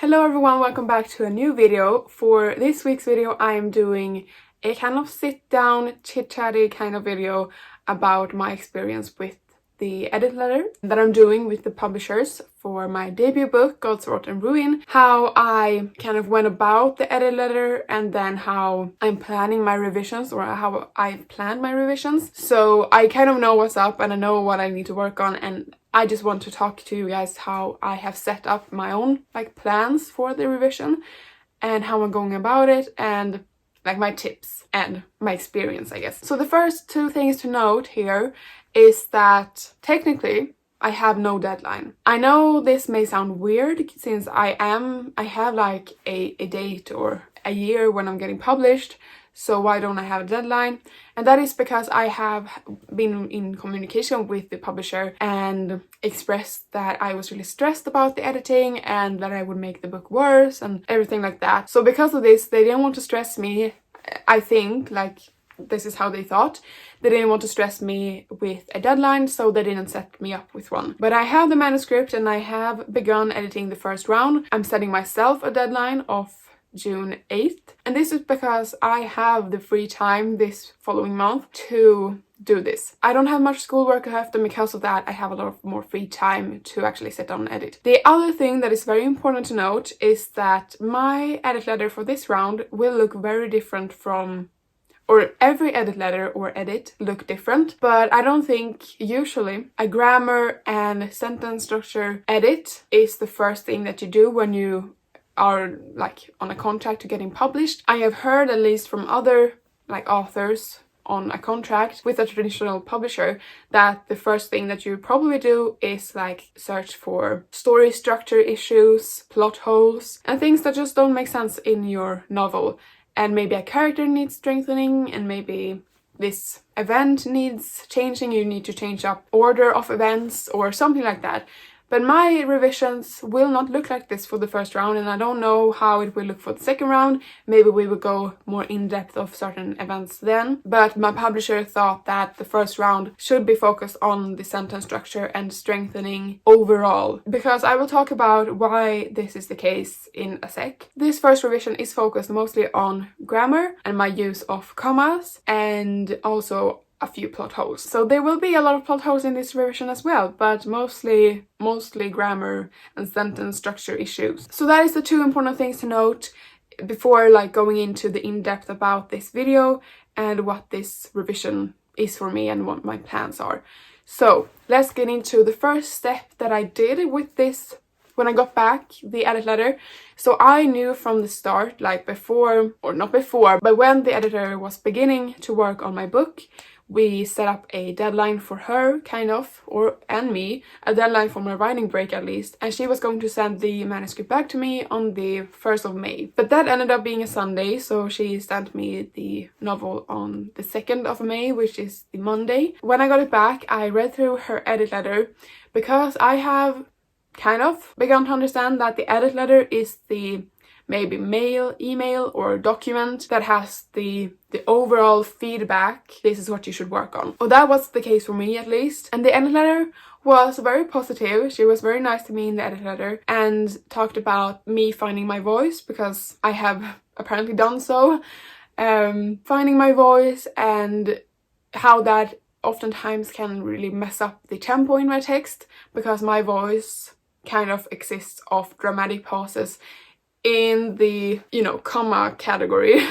Hello everyone, welcome back to a new video. For this week's video I am doing a kind of sit down chit-chatty kind of video about my experience with the edit letter that I'm doing with the publishers for my debut book God's Rot and Ruin, how I kind of went about the edit letter, and then how I'm planning my revisions, or how I planned my revisions. So I kind of know what's up and I know what I need to work on, and I just want to talk to you guys how I have set up my own plans for the revision and how I'm going about it, and my tips and my experience, I guess. So the first two things to note here is that technically I have no deadline. I know this may sound weird since I have a date or a year when I'm getting published, so why don't I have a deadline? And that is because I have been in communication with the publisher and expressed that I was really stressed about the editing and that I would make the book worse and everything like that. So because of this, they didn't want to stress me. I think, this is how they thought. They didn't want to stress me with a deadline, so they didn't set me up with one. But I have the manuscript and I have begun editing the first round. I'm setting myself a deadline of June 8th. And this is because I have the free time this following month to do this. I don't have much schoolwork left, and because of that I have a lot more free time to actually sit down and edit. The other thing that is very important to note is that my edit letter for this round will look very different from, or every edit letter or edit look different, but I don't think usually a grammar and sentence structure edit is the first thing that you do when you are on a contract to getting published. I have heard, at least from other authors on a contract with a traditional publisher, that the first thing that you probably do is search for story structure issues, plot holes, and things that just don't make sense in your novel. And maybe a character needs strengthening, and maybe this event needs changing, you need to change up order of events or something like that. But my revisions will not look like this for the first round, and I don't know how it will look for the second round. Maybe we will go more in depth of certain events then. But my publisher thought that the first round should be focused on the sentence structure and strengthening overall, because I will talk about why this is the case in a sec. This first revision is focused mostly on grammar and my use of commas, and also a few plot holes. So there will be a lot of plot holes in this revision as well, but mostly grammar and sentence structure issues. So that is the two important things to note before going into the in-depth about this video and what this revision is for me and what my plans are. So let's get into the first step that I did with this when I got back the edit letter. So I knew from the start, before, or not before, but when the editor was beginning to work on my book, we set up a deadline for her, and me, a deadline for my writing break at least, and she was going to send the manuscript back to me on the 1st of May. But that ended up being a Sunday, so she sent me the novel on the 2nd of May, which is the Monday. When I got it back, I read through her edit letter, because I have begun to understand that the edit letter is the maybe mail, email, or document that has the overall feedback. This is what you should work on. Well, that was the case for me at least. And the edit letter was very positive. She was very nice to me in the edit letter and talked about me finding my voice, because I have apparently done so. Finding my voice, and how that oftentimes can really mess up the tempo in my text, because my voice exists of dramatic pauses in the, comma category.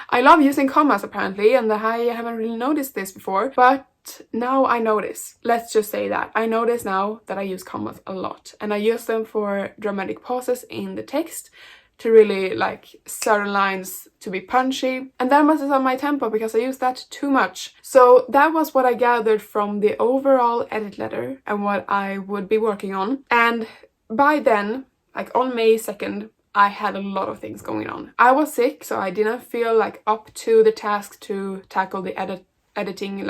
I love using commas apparently, and I haven't really noticed this before, but now I notice. Let's just say that. I notice now that I use commas a lot, and I use them for dramatic pauses in the text to really certain lines to be punchy, and that messes up my tempo because I use that too much. So that was what I gathered from the overall edit letter and what I would be working on. And by then, on May 2nd, I had a lot of things going on. I was sick, so I didn't feel up to the task to tackle the editing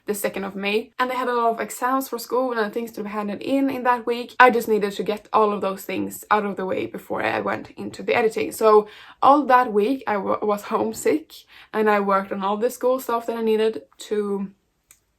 the 2nd of May. And I had a lot of exams for school and things to be handed in that week. I just needed to get all of those things out of the way before I went into the editing. So all that week I was homesick, and I worked on all the school stuff that I needed to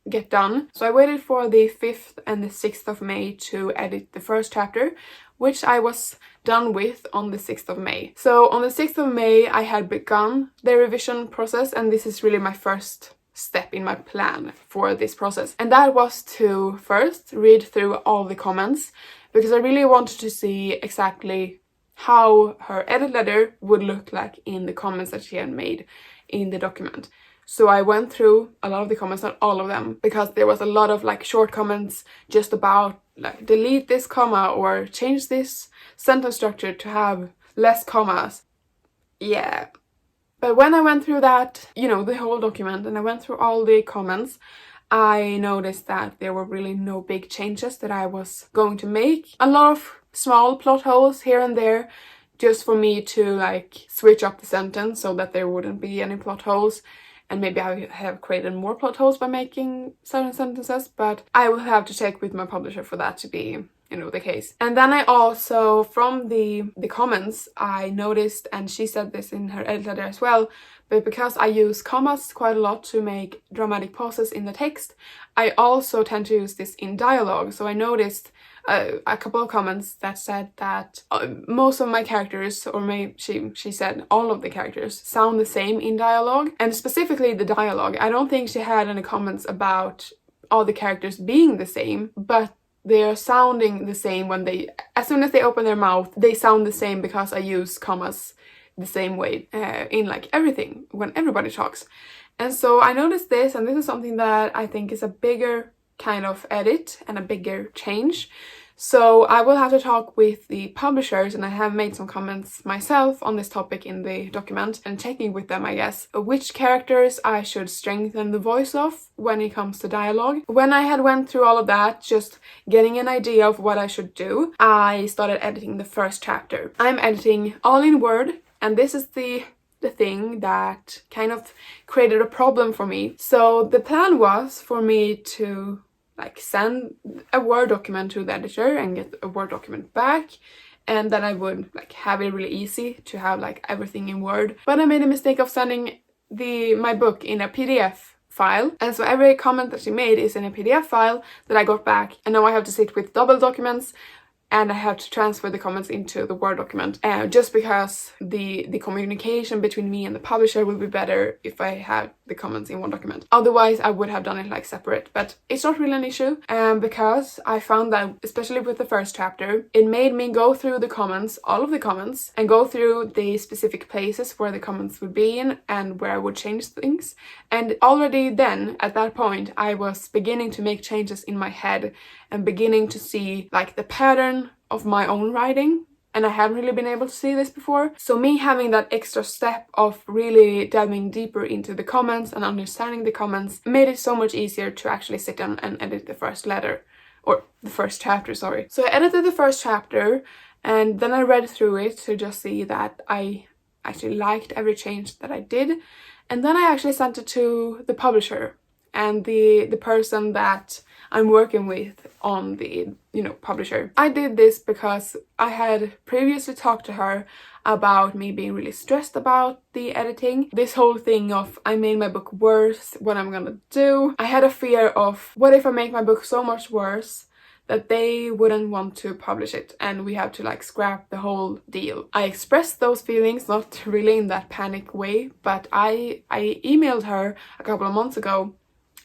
get done. So I waited for the 5th and the 6th of May to edit the first chapter, which I was done with on the 6th of May. So on the 6th of May I had begun the revision process, and this is really my first step in my plan for this process. And that was to first read through all the comments, because I really wanted to see exactly how her edit letter would look like in the comments that she had made in the document. So I went through a lot of the comments, not all of them, because there was a lot of like short comments just about like delete this comma or change this sentence structure to have less commas. Yeah. But when I went through that, you know, the whole document, and I went through all the comments, I noticed that there were really no big changes that I was going to make. A lot of small plot holes here and there, just for me to like switch up the sentence so that there wouldn't be any plot holes. And maybe I have created more plot holes by making certain sentences, but I will have to check with my publisher for that to be, you know, the case. And then I also, from the comments, I noticed, and she said this in her edit letter as well, but because I use commas quite a lot to make dramatic pauses in the text, I also tend to use this in dialogue. So I noticed a couple of comments that said that most of my characters, or maybe she said all of the characters, sound the same in dialogue. And specifically the dialogue, I don't think she had any comments about all the characters being the same, but they're sounding the same when they, as soon as they open their mouth, they sound the same because I use commas the same way in like everything when everybody talks. And so I noticed this, and this is something that I think is a bigger kind of edit and a bigger change. So I will have to talk with the publishers, and I have made some comments myself on this topic in the document, and checking with them, I guess, which characters I should strengthen the voice of when it comes to dialogue. When I had went through all of that, just getting an idea of what I should do, I started editing the first chapter. I'm editing all in Word, and this is the thing that kind of created a problem for me. So the plan was for me to like send a Word document to the editor and get a Word document back, and then I would like have it really easy to have like everything in Word. But I made a mistake of sending my book in a PDF file, and so every comment that she made is in a PDF file that I got back, and now I have to sit with double documents, and I have to transfer the comments into the Word document, just because the communication between me and the publisher will be better if I had the comments in one document. Otherwise, I would have done it like separate, but it's not really an issue, because I found that, especially with the first chapter, it made me go through the comments, all of the comments, and go through the specific places where the comments would be in and where I would change things. And already then, at that point, I was beginning to make changes in my head and beginning to see like the pattern of my own writing, and I haven't really been able to see this before. So me having that extra step of really delving deeper into the comments and understanding the comments made it so much easier to actually sit down and edit the first letter, or the first chapter, sorry. So I edited the first chapter, and then I read through it to just see that I actually liked every change that I did. And then I actually sent it to the publisher and the person that I'm working with on the, you know, publisher. I did this because I had previously talked to her about me being really stressed about the editing. This whole thing of I made my book worse, what I'm gonna do. I had a fear of what if I make my book so much worse that they wouldn't want to publish it and we have to like scrap the whole deal. I expressed those feelings, not really in that panic way, but I emailed her a couple of months ago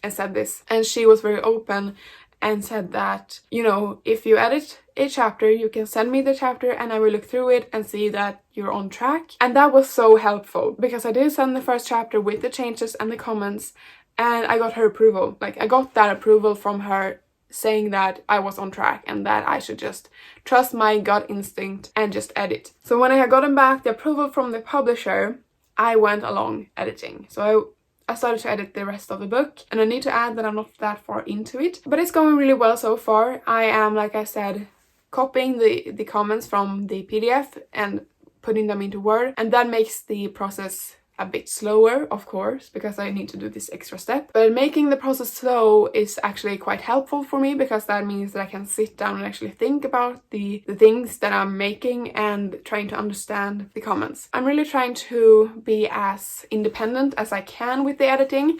and said this, and she was very open and said that, you know, if you edit a chapter, you can send me the chapter and I will look through it and see that you're on track. And that was so helpful, because I did send the first chapter with the changes and the comments, and I got her approval. Like, I got that approval from her, saying that I was on track and that I should just trust my gut instinct and just edit. So when I had gotten back the approval from the publisher, I went along editing. So I started to edit the rest of the book, and I need to add that I'm not that far into it, but it's going really well so far. I am, like I said, copying the comments from the PDF and putting them into Word, and that makes the process a bit slower, of course, because I need to do this extra step. But making the process slow is actually quite helpful for me, because that means that I can sit down and actually think about the things that I'm making and trying to understand the comments. I'm really trying to be as independent as I can with the editing,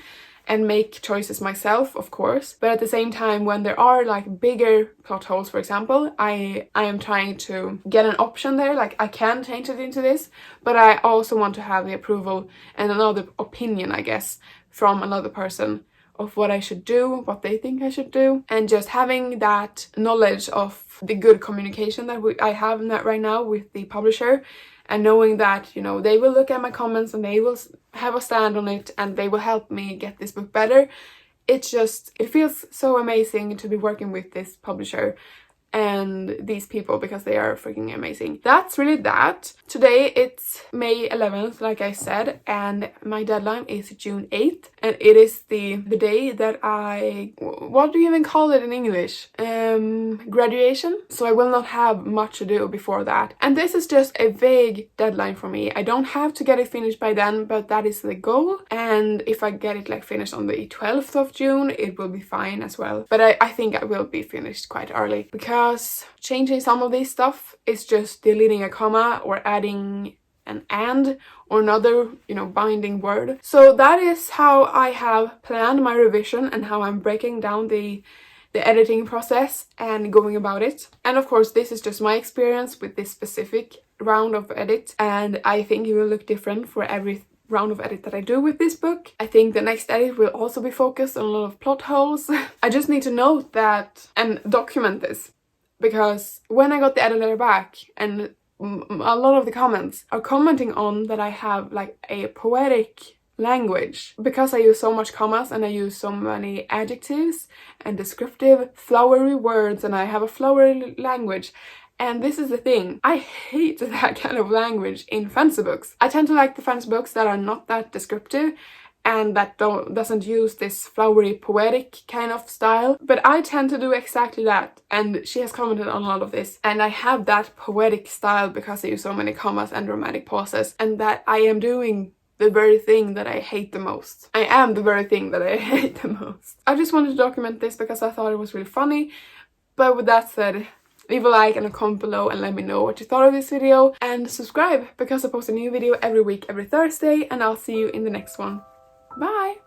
and make choices myself, of course. But at the same time, when there are like bigger plot holes, for example, I am trying to get an option there, like I can change it into this, but I also want to have the approval and another opinion, I guess, from another person of what I should do, what they think I should do, and just having that knowledge of the good communication that I have right now with the publisher, and knowing that, you know, they will look at my comments and they will have a stand on it and they will help me get this book better. It feels so amazing to be working with this publisher and these people, because they are freaking amazing. That's really that. Today it's May 11th, like I said, and my deadline is June 8th, and it is the day that what do you even call it in English? Graduation. So I will not have much to do before that. And this is just a vague deadline for me. I don't have to get it finished by then, but that is the goal. And if I get it like finished on the 12th of June, it will be fine as well. But I think I will be finished quite early, because changing some of this stuff is just deleting a comma or adding an and or another, you know, binding word. So that is how I have planned my revision and how I'm breaking down the editing process and going about it. And of course, this is just my experience with this specific round of edit, and I think it will look different for every round of edit that I do with this book. I think the next edit will also be focused on a lot of plot holes. I just need to note that and document this, because when I got the edit letter back, and a lot of the comments are commenting on that I have like a poetic language, because I use so much commas and I use so many adjectives and descriptive flowery words, and I have a flowery language. And this is the thing, I hate that kind of language in fantasy books. I tend to like the fantasy books that are not that descriptive and that doesn't use this flowery poetic kind of style, but I tend to do exactly that, and she has commented on a lot of this, and I have that poetic style because I use so many commas and dramatic pauses, and that I am doing the very thing that I hate the most. I am the very thing that I hate the most. I just wanted to document this because I thought it was really funny. But with that said, leave a like and a comment below and let me know what you thought of this video, and subscribe because I post a new video every week, every Thursday, and I'll see you in the next one. Bye!